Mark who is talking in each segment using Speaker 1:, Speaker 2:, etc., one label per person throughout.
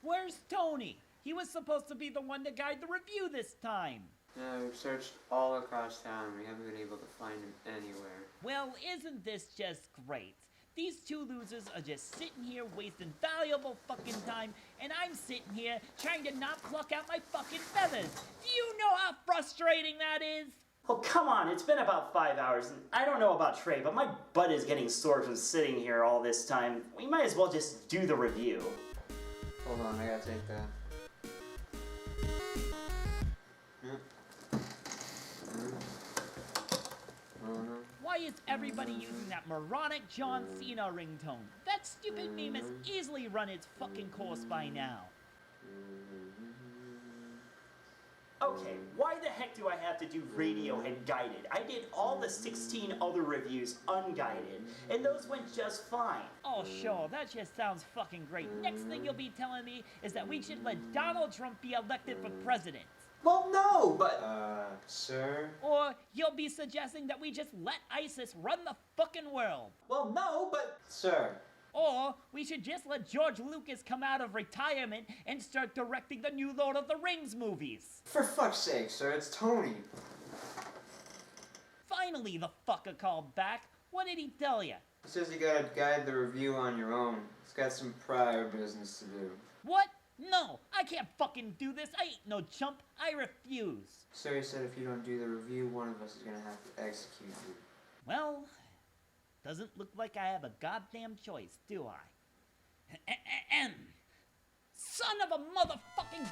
Speaker 1: Where's Tony? He was supposed to be the one to guide the review this time.
Speaker 2: Yeah, we've searched all across town. We haven't been able to find him anywhere.
Speaker 1: Well, isn't this just great? These two losers are just sitting here wasting valuable fucking time, and I'm sitting here trying to not pluck out my fucking feathers. Do you know how frustrating that is?
Speaker 3: Oh, come on, it's been about 5 hours, and I don't know about Trey, but my butt is getting sore from sitting here all this time. We might as well just do the review.
Speaker 2: Hold on, I gotta take that.
Speaker 1: Why is everybody using that moronic John Cena ringtone? That stupid meme has easily run its fucking course by now.
Speaker 3: Okay, why the heck do I have to do Radiohead guided? I did all the 16 other reviews unguided, and those went just fine.
Speaker 1: Oh sure, that just sounds fucking great. Next thing you'll be telling me is that we should let Donald Trump be elected for president.
Speaker 4: Well, no, but...
Speaker 2: Sir?
Speaker 1: Or you'll be suggesting that we just let ISIS run the fucking world.
Speaker 4: Well, no, but...
Speaker 2: Sir?
Speaker 1: Or we should just let George Lucas come out of retirement and start directing the new Lord of the Rings movies.
Speaker 2: For fuck's sake, sir, it's Tony.
Speaker 1: Finally, the fucker called back. What did he tell you?
Speaker 2: He says you gotta guide the review on your own. He's got some prior business to do.
Speaker 1: What? No, I can't fucking do this. I ain't no chump. I refuse.
Speaker 2: Sir, he said if you don't do the review, one of us is gonna have to execute you.
Speaker 1: Well, doesn't look like I have a goddamn choice, do I? Son of a motherfucking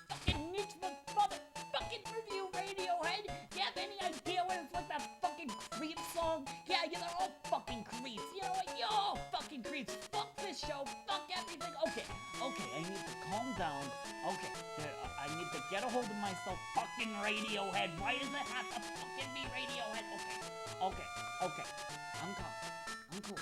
Speaker 1: fucking niche motherfucking review, Radiohead. Do you have any idea what it's like that fucking creep song? Yeah, they're all fucking creeps. You know what? You're all fucking creeps. Fuck this show. Fuck everything. Okay, I need to calm down. Okay, I need to get a hold of myself. Fucking Radiohead. Why does it have to fucking be Radiohead? Okay. I'm calm. I'm cool.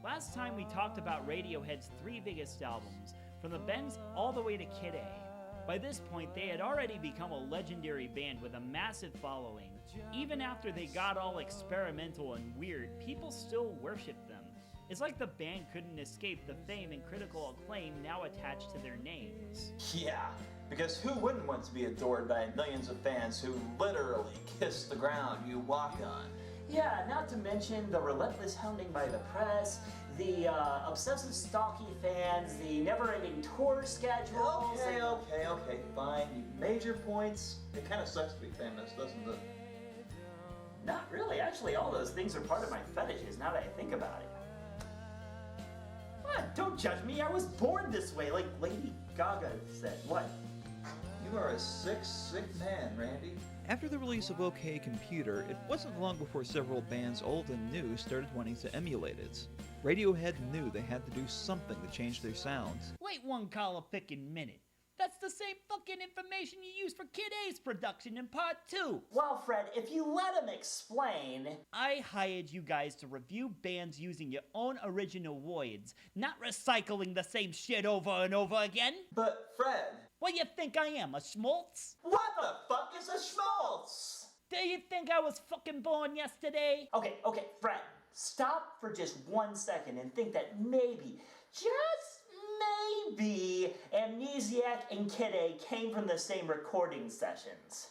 Speaker 1: Last time we talked about Radiohead's 3 biggest albums, from the Bends all the way to Kid A. By this point, they had already become a legendary band with a massive following. Even after they got all experimental and weird, people still worshipped them. It's like the band couldn't escape the fame and critical acclaim now attached to their names.
Speaker 4: yeah, because who wouldn't want to be adored by millions of fans who literally kiss the ground you walk on?
Speaker 3: Yeah, not to mention the relentless hounding by the press, the obsessive stalky fans, the never-ending tour schedules.
Speaker 4: Okay, fine. You've made your points. It kind of sucks to be famous, doesn't it?
Speaker 3: Not really. Actually, all those things are part of my fetishes now that I think about it. What? Don't judge me. I was born this way, like Lady Gaga said. What?
Speaker 4: You are a sick man, Randy.
Speaker 5: After the release of OK Computer, it wasn't long before several bands old and new started wanting to emulate it. Radiohead knew they had to do something to change their sound.
Speaker 1: Wait one collar picking minute. That's the same fucking information you used for Kid A's production in part 2.
Speaker 3: Well, Fred, if you let him explain...
Speaker 1: I hired you guys to review bands using your own original words, not recycling the same shit over and over again.
Speaker 4: But, Fred...
Speaker 1: What do you think I am, a schmaltz?
Speaker 4: What the fuck is a schmaltz?
Speaker 1: Do you think I was fucking born yesterday?
Speaker 3: Okay, Fred, stop for just 1 second and think that maybe, just maybe, Amnesiac and Kid A came from the same recording sessions.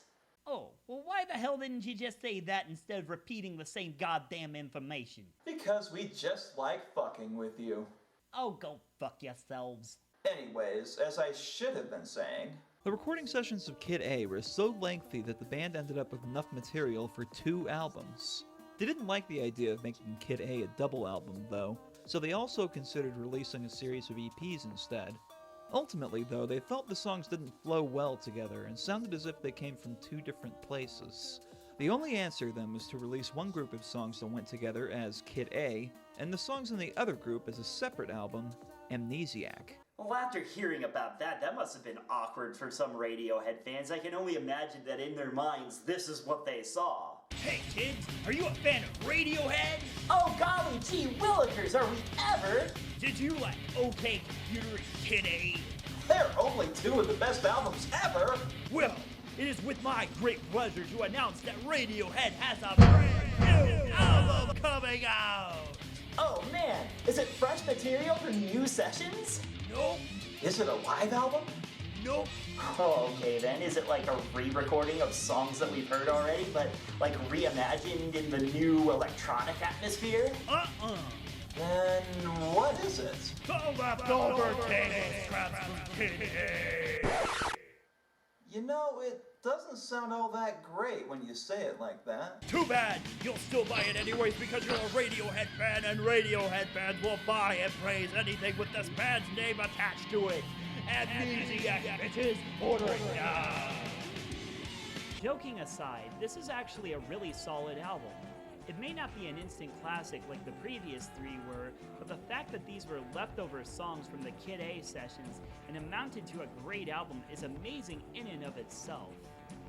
Speaker 1: Oh, well why the hell didn't you just say that instead of repeating the same goddamn information?
Speaker 4: Because we just like fucking with you.
Speaker 1: Oh, go fuck yourselves.
Speaker 4: Anyways, as I should have been saying...
Speaker 5: The recording sessions of Kid A were so lengthy that the band ended up with enough material for 2 albums. They didn't like the idea of making Kid A a double album, though, so they also considered releasing a series of EPs instead. Ultimately, though, they felt the songs didn't flow well together and sounded as if they came from 2 different places. The only answer then was to release one group of songs that went together as Kid A, and the songs in the other group as a separate album, Amnesiac.
Speaker 3: Well, after hearing about that, that must have been awkward for some Radiohead fans. I can only imagine that in their minds, this is what they saw.
Speaker 1: Hey kids, are you a fan of Radiohead?
Speaker 3: Oh golly gee willikers, are we ever?
Speaker 1: Did you like OK Computer and Kid A?
Speaker 4: They're only 2 of the best albums ever!
Speaker 1: Well, it is with my great pleasure to announce that Radiohead has a brand new album coming out!
Speaker 3: Oh man, is it fresh material for new sessions?
Speaker 1: Nope.
Speaker 4: Is it a live album?
Speaker 1: Nope.
Speaker 3: Oh, okay then. Is it like a re-recording of songs that we've heard already, but like reimagined in the new electronic atmosphere?
Speaker 4: Then what is it?
Speaker 1: The leftover table scraps from Kid A.
Speaker 4: You know, it doesn't sound all that great when you say it like that.
Speaker 1: Too bad. You'll still buy it anyways because you're a Radiohead fan, and Radiohead fans will buy and praise anything with this band's name attached to it. Amnesiac bitches, order it now.
Speaker 6: Joking aside, this is actually a really solid album. It may not be an instant classic like the previous three were, but the fact that these were leftover songs from the Kid A sessions and amounted to a great album is amazing in and of itself.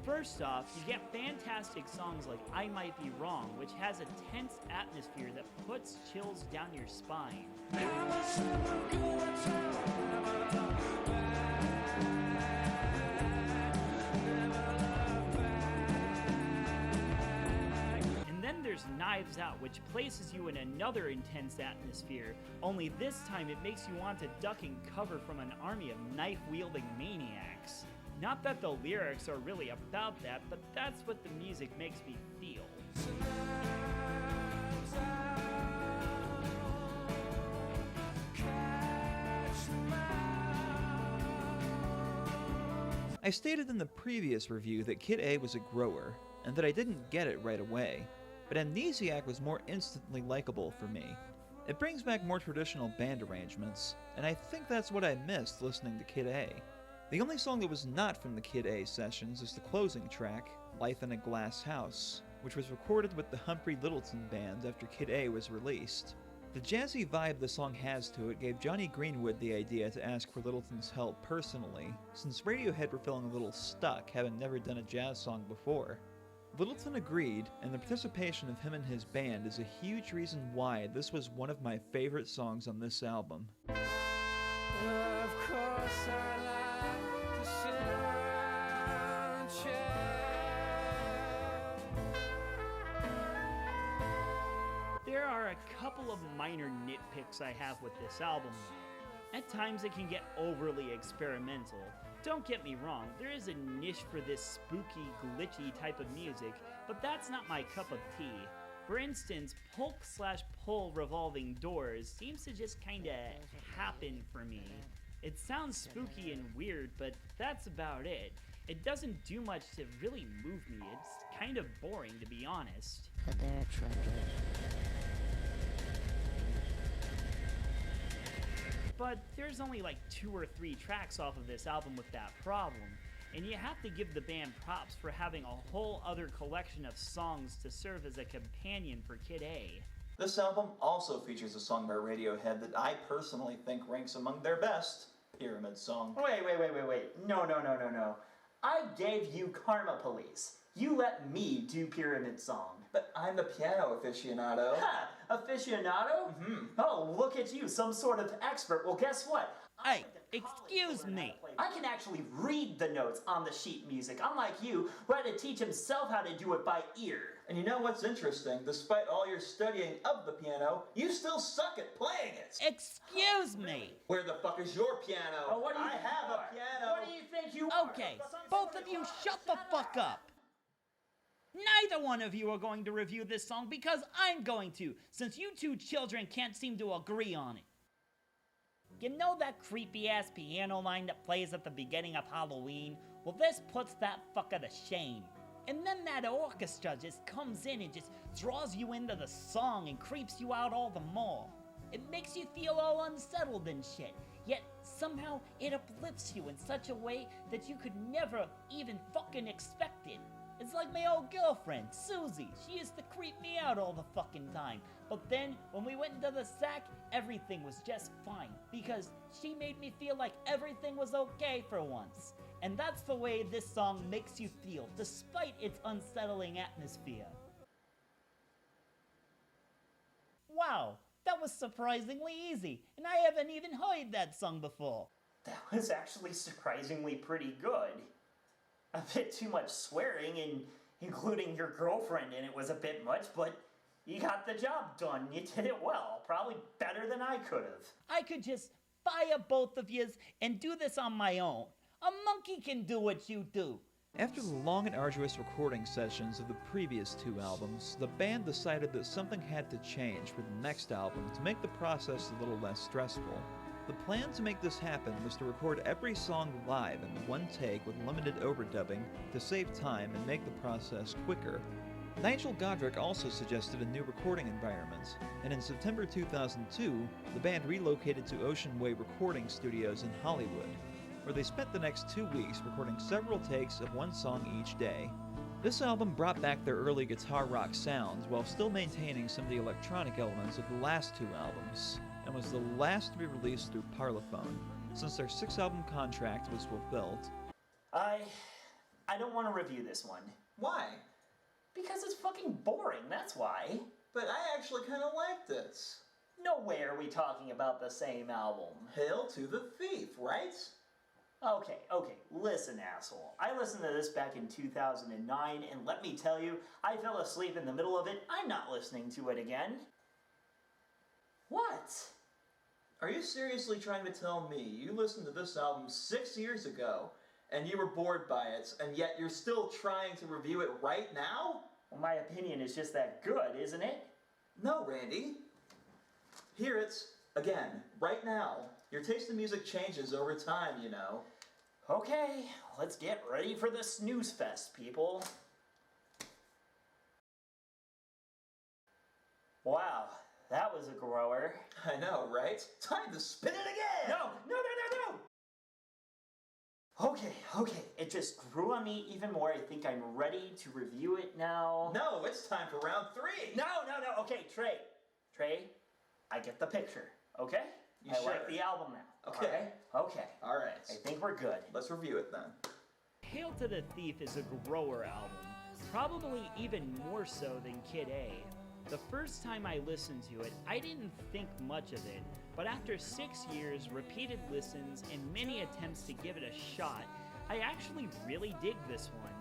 Speaker 6: First off, you get fantastic songs like I Might Be Wrong, which has a tense atmosphere that puts chills down your spine. There's Knives Out, which places you in another intense atmosphere, only this time it makes you want to duck and cover from an army of knife-wielding maniacs. Not that the lyrics are really about that, but that's what the music makes me feel.
Speaker 5: I stated in the previous review that Kid A was a grower, and that I didn't get it right away. But Amnesiac was more instantly likable for me. It brings back more traditional band arrangements, and I think that's what I missed listening to Kid A. The only song that was not from the Kid A sessions is the closing track, Life in a Glass House, which was recorded with the Humphrey Littleton Band after Kid A was released. The jazzy vibe the song has to it gave Johnny Greenwood the idea to ask for Littleton's help personally, since Radiohead were feeling a little stuck having never done a jazz song before. Littleton agreed, and the participation of him and his band is a huge reason why this was one of my favorite songs on this album.
Speaker 7: Of course I like to sit around
Speaker 6: There are a couple of minor nitpicks I have with this album. At times it can get overly experimental. Don't get me wrong, there is a niche for this spooky, glitchy type of music, but that's not my cup of tea. For instance, Polk/Pull Revolving Doors seems to just kinda happen for me. It sounds spooky and weird, but that's about it. It doesn't do much to really move me, it's kind of boring to be honest. But there's only like 2 or 3 tracks off of this album with that problem, and you have to give the band props for having a whole other collection of songs to serve as a companion for Kid A.
Speaker 4: This album also features a song by Radiohead that I personally think ranks among their best, Pyramid Song.
Speaker 3: Wait. No. I gave you Karma Police. You let me do Pyramid Song.
Speaker 4: But I'm a piano aficionado.
Speaker 3: Ha! Aficionado?
Speaker 4: Mm-hmm.
Speaker 3: Oh, look at you, some sort of expert. Well, guess what?
Speaker 1: Hey, excuse me.
Speaker 3: I can actually read the notes on the sheet music, unlike you, who had to teach himself how to do it by ear.
Speaker 4: And you know what's interesting? Despite all your studying of the piano, you still suck at playing it.
Speaker 1: Excuse me.
Speaker 4: Where the fuck is your piano?
Speaker 3: Oh, what do you
Speaker 4: I have a piano.
Speaker 3: What do you think you are?
Speaker 1: Okay, both of you shut the fuck up. Neither one of you are going to review this song because I'm going to, since you two children can't seem to agree on it. You know that creepy-ass piano line that plays at the beginning of Halloween? Well, this puts that fucker to shame. And then that orchestra just comes in and just draws you into the song and creeps you out all the more. It makes you feel all unsettled and shit, yet somehow it uplifts you in such a way that you could never even fucking expect it. It's like my old girlfriend, Susie. She used to creep me out all the fucking time. But then, when we went into the sack, everything was just fine. Because she made me feel like everything was okay for once. And that's the way this song makes you feel, despite its unsettling atmosphere. Wow, that was surprisingly easy. And I haven't even heard that song before.
Speaker 3: That was actually surprisingly pretty good. A bit too much swearing, and including your girlfriend in it was a bit much, but you got the job done. You did it well. Probably better than I could have.
Speaker 1: I could just
Speaker 6: fire both of yous and do this on my own. A monkey can do what you do.
Speaker 5: After the long and arduous recording sessions of the previous two albums, the band decided that something had to change for the next album to make the process a little less stressful. The plan to make this happen was to record every song live in one take with limited overdubbing to save time and make the process quicker. Nigel Godrich also suggested a new recording environment, and in September 2002, the band relocated to Ocean Way Recording Studios in Hollywood, where they spent the next 2 weeks recording several takes of one song each day. This album brought back their early guitar rock sound while still maintaining some of the electronic elements of the last two albums, and was the last to be released through Parlophone, since their 6-album contract was fulfilled.
Speaker 3: I don't want to review this one.
Speaker 4: Why?
Speaker 3: Because it's fucking boring, that's why.
Speaker 4: But I actually kind of like this.
Speaker 3: No way are we talking about the same album.
Speaker 4: Hail to the Thief, right?
Speaker 3: Okay, listen, asshole. I listened to this back in 2009, and let me tell you, I fell asleep in the middle of it. I'm not listening to it again. What?
Speaker 4: Are you seriously trying to tell me you listened to this album 6 years ago, and you were bored by it, and yet you're still trying to review it right now?
Speaker 3: Well, my opinion is just that good, isn't it?
Speaker 4: No, Randy. Hear it again, right now. Your taste in music changes over time, you know.
Speaker 3: Okay, let's get ready for the snooze fest, people. Wow, that was a grower.
Speaker 4: I know, right? Time to spin it again!
Speaker 3: No! Okay, it just grew on me even more. I think I'm ready to review it now.
Speaker 4: No, it's time for round 3!
Speaker 3: No, okay, Trey, I get the picture, okay?
Speaker 4: You
Speaker 3: I
Speaker 4: sure?
Speaker 3: like the album now.
Speaker 4: Okay.
Speaker 3: Okay.
Speaker 4: Alright.
Speaker 3: I think we're good.
Speaker 4: Let's review it then.
Speaker 6: Hail to the Thief is a grower album, probably even more so than Kid A. The first time I listened to it, I didn't think much of it, but after 6 years, repeated listens, and many attempts to give it a shot, I actually really dig this one.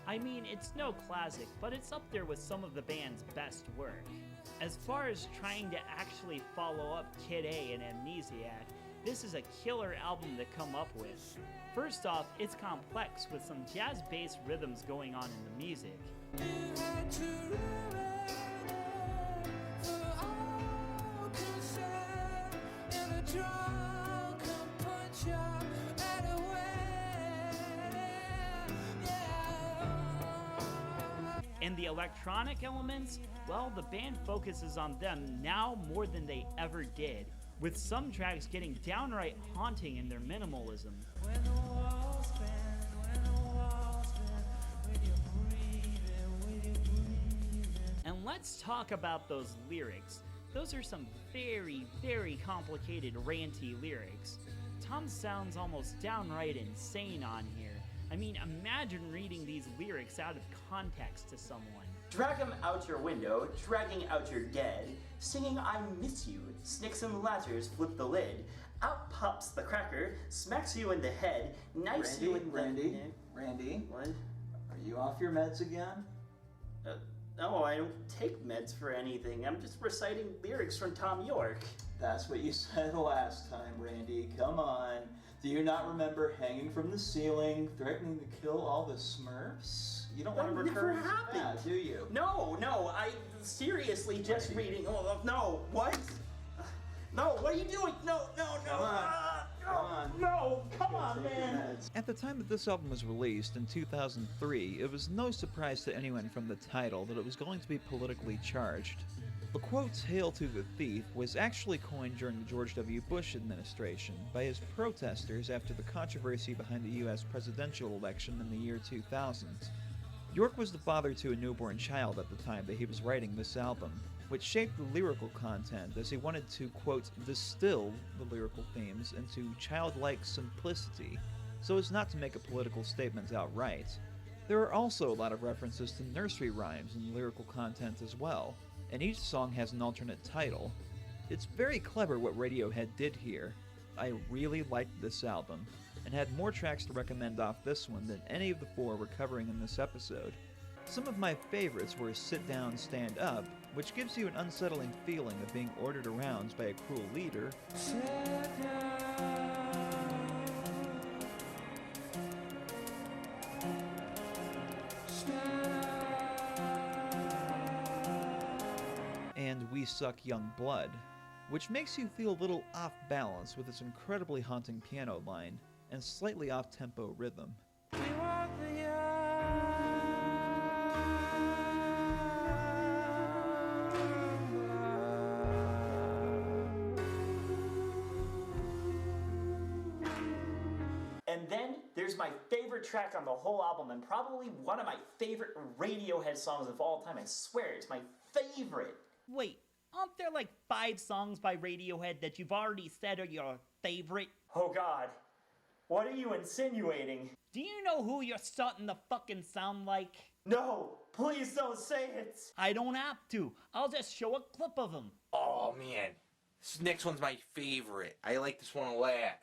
Speaker 6: I mean, it's no classic, but it's up there with some of the band's best work. As far as trying to actually follow up Kid A and Amnesiac, this is a killer album to come up with. First off, it's complex with some jazz bass rhythms going on in the music. And the electronic elements, well, the band focuses on them now more than they ever did, with some tracks getting downright haunting in their minimalism. And let's talk about those lyrics. Those are some very, very complicated ranty lyrics. Tom sounds almost downright insane on here. I mean, imagine reading these lyrics out of context to someone.
Speaker 3: Drag him out your window, dragging out your dead, singing I miss you, snicks and ladders, flip the lid, out pops the cracker, smacks you in the head, knifes you in the...
Speaker 4: Randy?
Speaker 3: What?
Speaker 4: Are you off your meds again?
Speaker 3: No, I don't take meds for anything. I'm just reciting lyrics from Tom York.
Speaker 4: That's what you said last time, Randy. Come on. Do you not remember hanging from the ceiling, threatening to kill all the Smurfs? You don't want to
Speaker 3: That
Speaker 4: recur
Speaker 3: never
Speaker 4: to
Speaker 3: happened.
Speaker 4: that, do you?
Speaker 3: No, I seriously just
Speaker 4: Randy.
Speaker 3: reading. Oh, no, what? No, what are you doing? No.
Speaker 4: Come on.
Speaker 3: No, come
Speaker 4: Go
Speaker 3: on,
Speaker 4: take your
Speaker 3: man.
Speaker 4: meds.
Speaker 5: At the time that this album was released in 2003, it was no surprise to anyone from the title that it was going to be politically charged. The quote, "Hail to the Thief," was actually coined during the George W. Bush administration by his protesters after the controversy behind the U.S. presidential election in the year 2000. York was the father to a newborn child at the time that he was writing this album, which shaped the lyrical content as he wanted to, quote, distill the lyrical themes into childlike simplicity, so as not to make a political statement outright. There are also a lot of references to nursery rhymes in the lyrical content as well, and each song has an alternate title. It's very clever what Radiohead did here. I really liked this album, and had more tracks to recommend off this one than any of the 4 we're covering in this episode. Some of my favorites were Sit Down, Stand Up, which gives you an unsettling feeling of being ordered around by a cruel leader, and We Suck Young Blood, which makes you feel a little off balance with its incredibly haunting piano line and slightly off-tempo rhythm.
Speaker 3: And then there's my favorite track on the whole album, and probably one of my favorite Radiohead songs of all time. I swear, it's my favorite.
Speaker 6: Wait, aren't there like 5 songs by Radiohead that you've already said are your favorite?
Speaker 3: Oh God, what are you insinuating?
Speaker 6: Do you know who you're starting to fucking sound like?
Speaker 3: No, please don't say it.
Speaker 6: I don't have to. I'll just show a clip of him.
Speaker 8: Oh man, this next one's my favorite. I like this one a lot.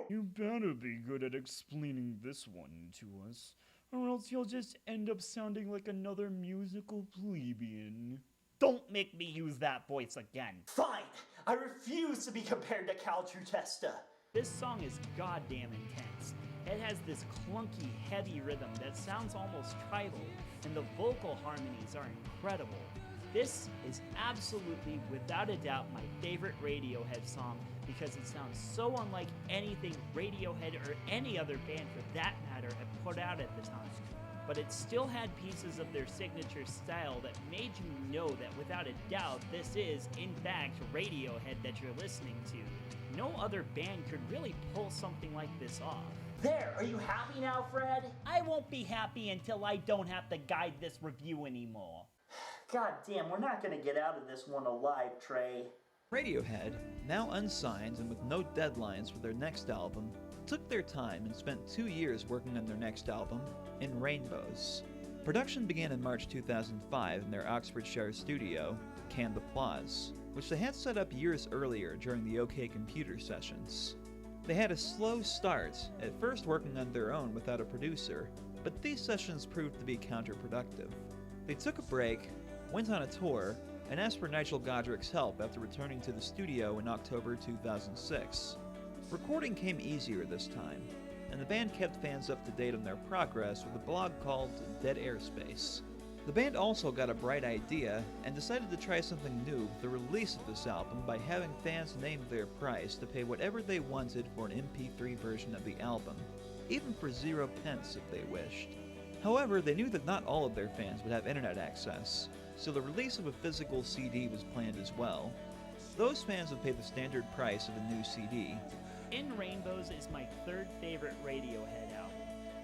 Speaker 6: You better be good at explaining this one to us, or else you'll just end up sounding like another musical plebeian. Don't make me use that voice again.
Speaker 3: Fine, I refuse to be compared to Cal Trutesta.
Speaker 6: This song is goddamn intense. It has this clunky, heavy rhythm that sounds almost tribal, and the vocal harmonies are incredible. This is absolutely, without a doubt, my favorite Radiohead song because it sounds so unlike anything Radiohead or any other band for that matter had put out at the time. But it still had pieces of their signature style that made you know that without a doubt this is, in fact, Radiohead that you're listening to. No other band could really pull something like this off.
Speaker 3: There, are you happy now, Fred?
Speaker 6: I won't be happy until I don't have to guide this review anymore.
Speaker 3: God damn, we're not gonna get out of this one alive, Trey.
Speaker 5: Radiohead, now unsigned and with no deadlines for their next album, took their time and spent 2 years working on their next album, In Rainbows. Production began in March 2005 in their Oxfordshire studio, Canned Applause, which they had set up years earlier during the OK Computer sessions. They had a slow start, at first working on their own without a producer, but these sessions proved to be counterproductive. They took a break, went on a tour, and asked for Nigel Godric's help after returning to the studio in October 2006. Recording came easier this time, and the band kept fans up to date on their progress with a blog called Dead Airspace. The band also got a bright idea and decided to try something new with the release of this album by having fans name their price to pay whatever they wanted for an MP3 version of the album, even for 0 pence if they wished. However, they knew that not all of their fans would have internet access, so the release of a physical CD was planned as well. Those fans would pay the standard price of a new CD.
Speaker 6: In Rainbows is my 3rd favorite Radiohead album.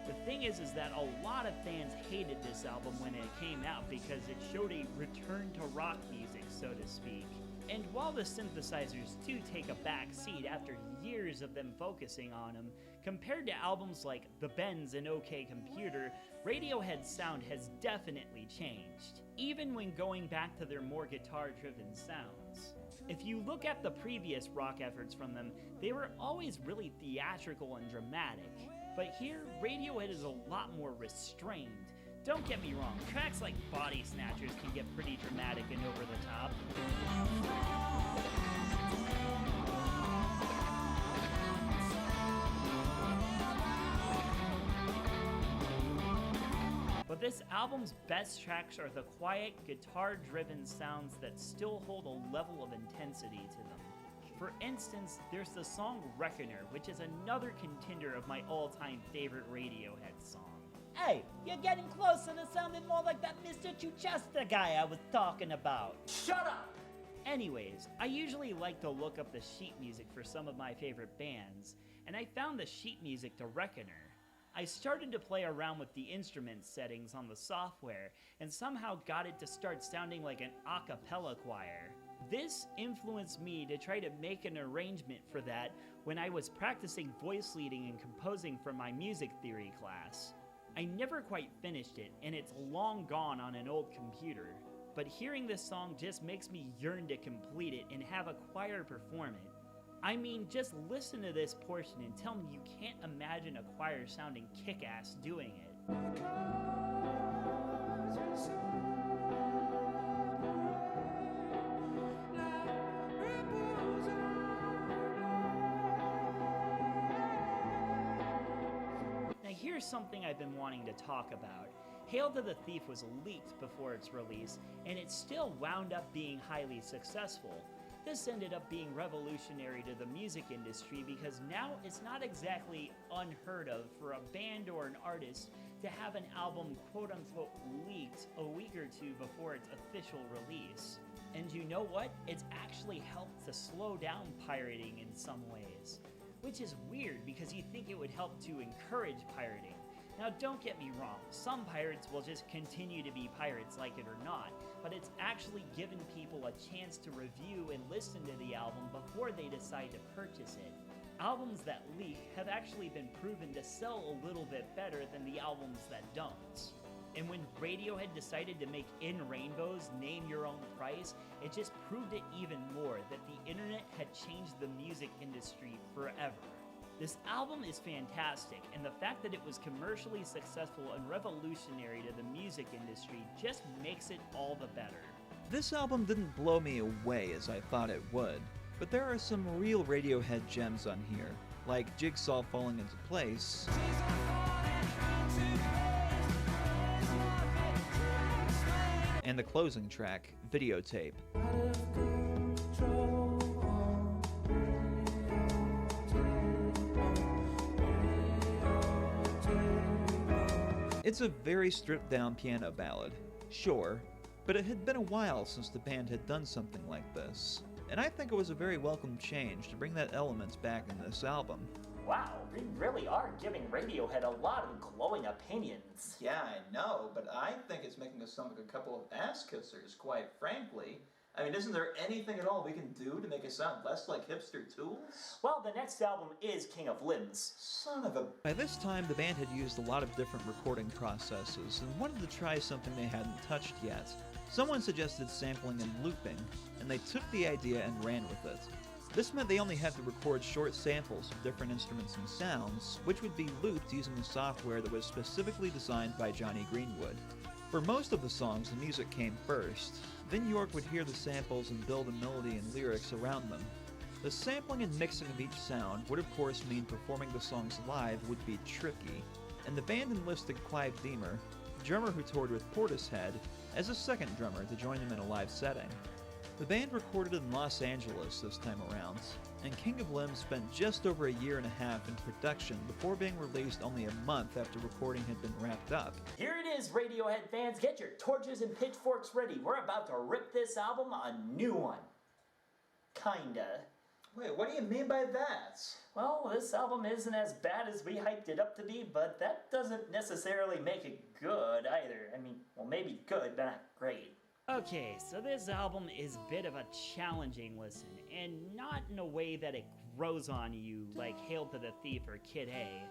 Speaker 6: The thing is that a lot of fans hated this album when it came out because it showed a return to rock music, so to speak. And while the synthesizers do take a back seat after years of them focusing on them, compared to albums like The Bends and OK Computer, Radiohead's sound has definitely changed, even when going back to their more guitar-driven sounds. If you look at the previous rock efforts from them, they were always really theatrical and dramatic. But here, Radiohead is a lot more restrained. Don't get me wrong, tracks like Body Snatchers can get pretty dramatic and over the top. But this album's best tracks are the quiet, guitar-driven sounds that still hold a level of intensity to them. For instance, there's the song Reckoner, which is another contender of my all-time favorite Radiohead song. Hey, you're getting closer to sounding more like that Mr. Chichester guy I was talking about.
Speaker 3: Shut up!
Speaker 6: Anyways, I usually like to look up the sheet music for some of my favorite bands, and I found the sheet music to Reckoner. I started to play around with the instrument settings on the software, and somehow got it to start sounding like an a cappella choir. This influenced me to try to make an arrangement for that when I was practicing voice leading and composing for my music theory class. I never quite finished it, and it's long gone on an old computer, but hearing this song just makes me yearn to complete it and have a choir perform it. I mean, just listen to this portion and tell me you can't imagine a choir sounding kick-ass doing it. here's something I've been wanting to talk about. Hail to the Thief was leaked before its release, and it still wound up being highly successful. This ended up being revolutionary to the music industry because now it's not exactly unheard of for a band or an artist to have an album quote-unquote leaked a week or two before its official release. And you know what? It's actually helped to slow down pirating in some ways. Which is weird because you think it would help to encourage pirating. Now don't get me wrong, some pirates will just continue to be pirates like it or not, but it's actually given people a chance to review and listen to the album before they decide to purchase it. Albums that leak have actually been proven to sell a little bit better than the albums that don't. And when Radiohead decided to make In Rainbows Name Your Own Price, it just proved it even more that the internet had changed the music industry forever. This album is fantastic, and the fact that it was commercially successful and revolutionary to the music industry just makes it all the better.
Speaker 5: This album didn't blow me away as I thought it would, but there are some real Radiohead gems on here, like Jigsaw Falling Into Place, and the closing track, Videotape. It's a very stripped-down piano ballad, sure, but it had been a while since the band had done something like this, and I think it was a very welcome change to bring that element back in this album.
Speaker 3: Wow, we really are giving Radiohead a lot of glowing opinions.
Speaker 4: Yeah, I know, but I think it's making us sound like a couple of ass-kissers, quite frankly. I mean, isn't there anything at all we can do to make it sound less like hipster tools?
Speaker 3: Well, the next album is King of Limbs.
Speaker 4: Son of a...
Speaker 5: By this time, the band had used a lot of different recording processes and wanted to try something they hadn't touched yet. Someone suggested sampling and looping, and they took the idea and ran with it. This meant they only had to record short samples of different instruments and sounds, which would be looped using the software that was specifically designed by Johnny Greenwood. For most of the songs, the music came first. Then York would hear the samples and build a melody and lyrics around them. The sampling and mixing of each sound would of course mean performing the songs live would be tricky, and the band enlisted Clive Deamer, the drummer who toured with Portishead, as a second drummer to join them in a live setting. The band recorded in Los Angeles this time around, and King of Limbs spent just over a year and a half in production before being released only a month after recording had been wrapped up.
Speaker 3: Here it is, Radiohead fans, get your torches and pitchforks ready. We're about to rip this album a new one. Kinda.
Speaker 4: Wait, what do you mean by that?
Speaker 3: Well, this album isn't as bad as we hyped it up to be, but that doesn't necessarily make it good either. I mean, well, maybe good, but not great.
Speaker 6: Okay, so this album is a bit of a challenging listen, and not in a way that it grows on you like Hail to the Thief or Kid A.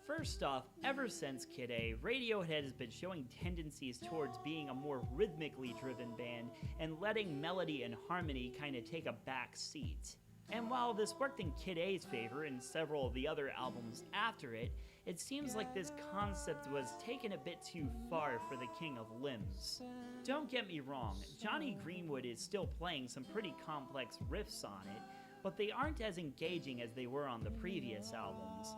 Speaker 6: First off, ever since Kid A, Radiohead has been showing tendencies towards being a more rhythmically driven band and letting melody and harmony kind of take a back seat. And while this worked in Kid A's favor and several of the other albums after it, it seems like this concept was taken a bit too far for the King of Limbs. Don't get me wrong, Johnny Greenwood is still playing some pretty complex riffs on it, but they aren't as engaging as they were on the previous albums.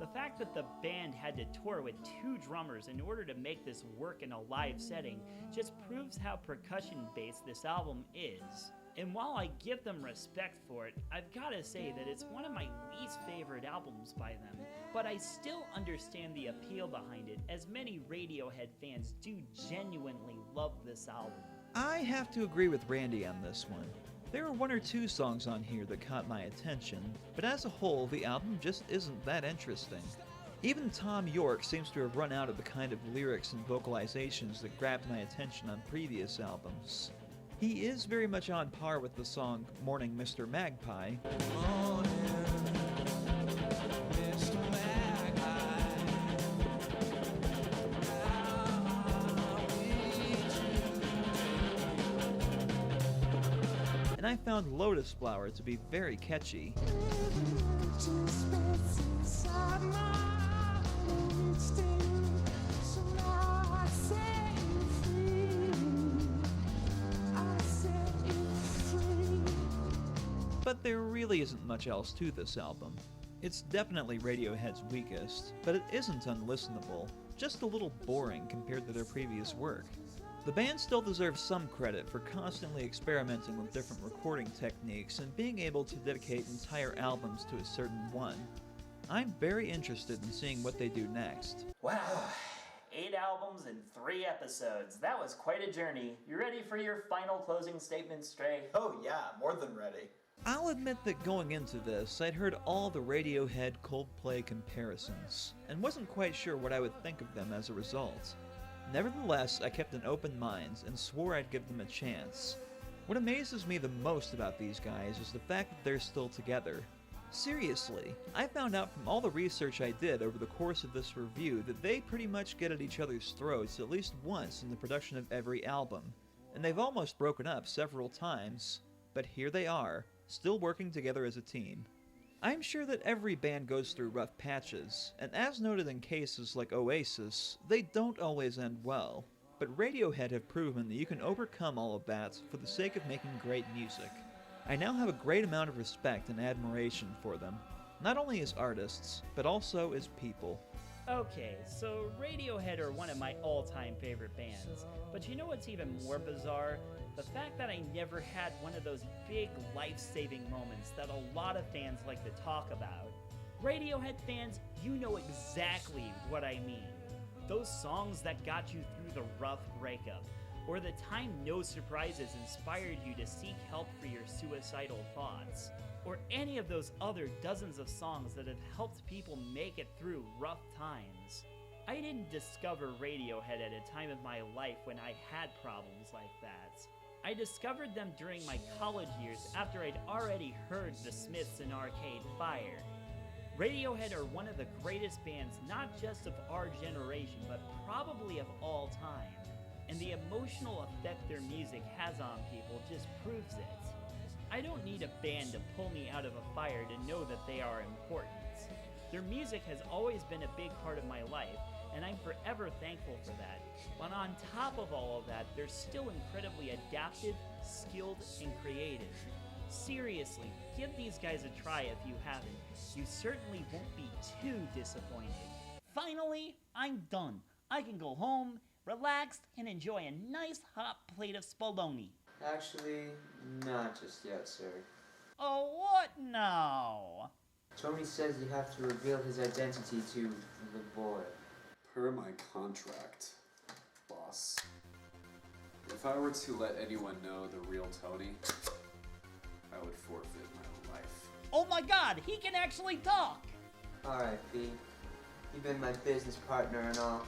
Speaker 6: The fact that the band had to tour with 2 drummers in order to make this work in a live setting just proves how percussion-based this album is. And while I give them respect for it, I've gotta say that it's one of my least favorite albums by them, but I still understand the appeal behind it, as many Radiohead fans do genuinely love this album.
Speaker 5: I have to agree with Randy on this one. There are 1 or 2 songs on here that caught my attention, but as a whole, the album just isn't that interesting. Even Tom York seems to have run out of the kind of lyrics and vocalizations that grabbed my attention on previous albums. He is very much on par with the song Morning Mr. Magpie, and I found Lotus Flower to be very catchy. But there really isn't much else to this album. It's definitely Radiohead's weakest, but it isn't unlistenable, just a little boring compared to their previous work. The band still deserves some credit for constantly experimenting with different recording techniques and being able to dedicate entire albums to a certain one. I'm very interested in seeing what they do next.
Speaker 3: Wow. 8 albums and 3 episodes. That was quite a journey. You ready for your final closing statement, Stray?
Speaker 4: Oh yeah, more than ready.
Speaker 5: I'll admit that going into this, I'd heard all the Radiohead Coldplay comparisons, and wasn't quite sure what I would think of them as a result. Nevertheless, I kept an open mind and swore I'd give them a chance. What amazes me the most about these guys is the fact that they're still together. Seriously, I found out from all the research I did over the course of this review that they pretty much get at each other's throats at least once in the production of every album, and they've almost broken up several times, but here they are, still working together as a team. I'm sure that every band goes through rough patches, and as noted in cases like Oasis, they don't always end well. But Radiohead have proven that you can overcome all of that for the sake of making great music. I now have a great amount of respect and admiration for them, not only as artists, but also as people.
Speaker 6: Okay, so Radiohead are one of my all-time favorite bands, but you know what's even more bizarre? The fact that I never had one of those big life-saving moments that a lot of fans like to talk about. Radiohead fans, you know exactly what I mean. Those songs that got you through the rough breakup, or the time No Surprises inspired you to seek help for your suicidal thoughts, or any of those other dozens of songs that have helped people make it through rough times. I didn't discover Radiohead at a time of my life when I had problems like that. I discovered them during my college years after I'd already heard The Smiths and Arcade Fire. Radiohead are one of the greatest bands not just of our generation, but probably of all time. And the emotional effect their music has on people just proves it. I don't need a band to pull me out of a fire to know that they are important. Their music has always been a big part of my life, and I'm forever thankful for that. But on top of all of that, they're still incredibly adaptive, skilled, and creative. Seriously, give these guys a try if you haven't. You certainly won't be too disappointed. Finally, I'm done. I can go home, relaxed, and enjoy a nice hot plate of spoloni.
Speaker 2: Actually, not just yet, sir.
Speaker 6: Oh, what now?
Speaker 2: Tony says you have to reveal his identity to the boy.
Speaker 9: Per my contract, boss. If I were to let anyone know the real Tony, I would forfeit my life.
Speaker 1: Oh my god, he can actually talk!
Speaker 2: Alright, P. You've been my business partner and all.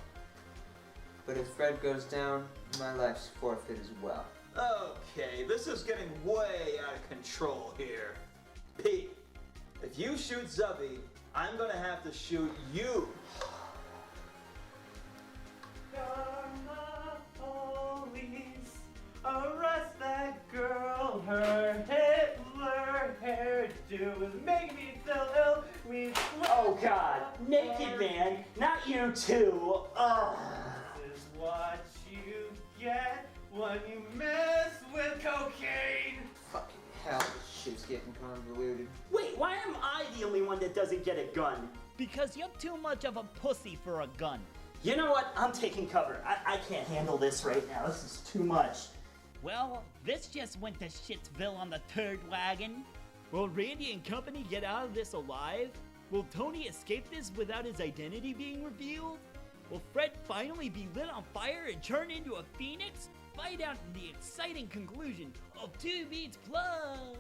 Speaker 2: But if Fred goes down, my life's forfeit as well.
Speaker 4: Okay, this is getting way out of control here. Pete, if you shoot Zubby, I'm gonna have to shoot you.
Speaker 3: Karma police, arrest that girl. Her Hitler hairdo is making me feel ill. Oh God, naked man, not you too. This is what you get when you mess with cocaine.
Speaker 2: Fucking hell, this shit's getting convoluted.
Speaker 3: Wait, why am I the only one that doesn't get a gun?
Speaker 1: Because you're too much of a pussy for a gun.
Speaker 3: You know what? I'm taking cover. I can't handle this right now. This is too much.
Speaker 1: Well, this just went to Shitsville on the third wagon.
Speaker 6: Will Randy and company get out of this alive? Will Tony escape this without his identity being revealed? Will Fred finally be lit on fire and turn into a phoenix? Find out in the exciting conclusion of 2Beats Plus!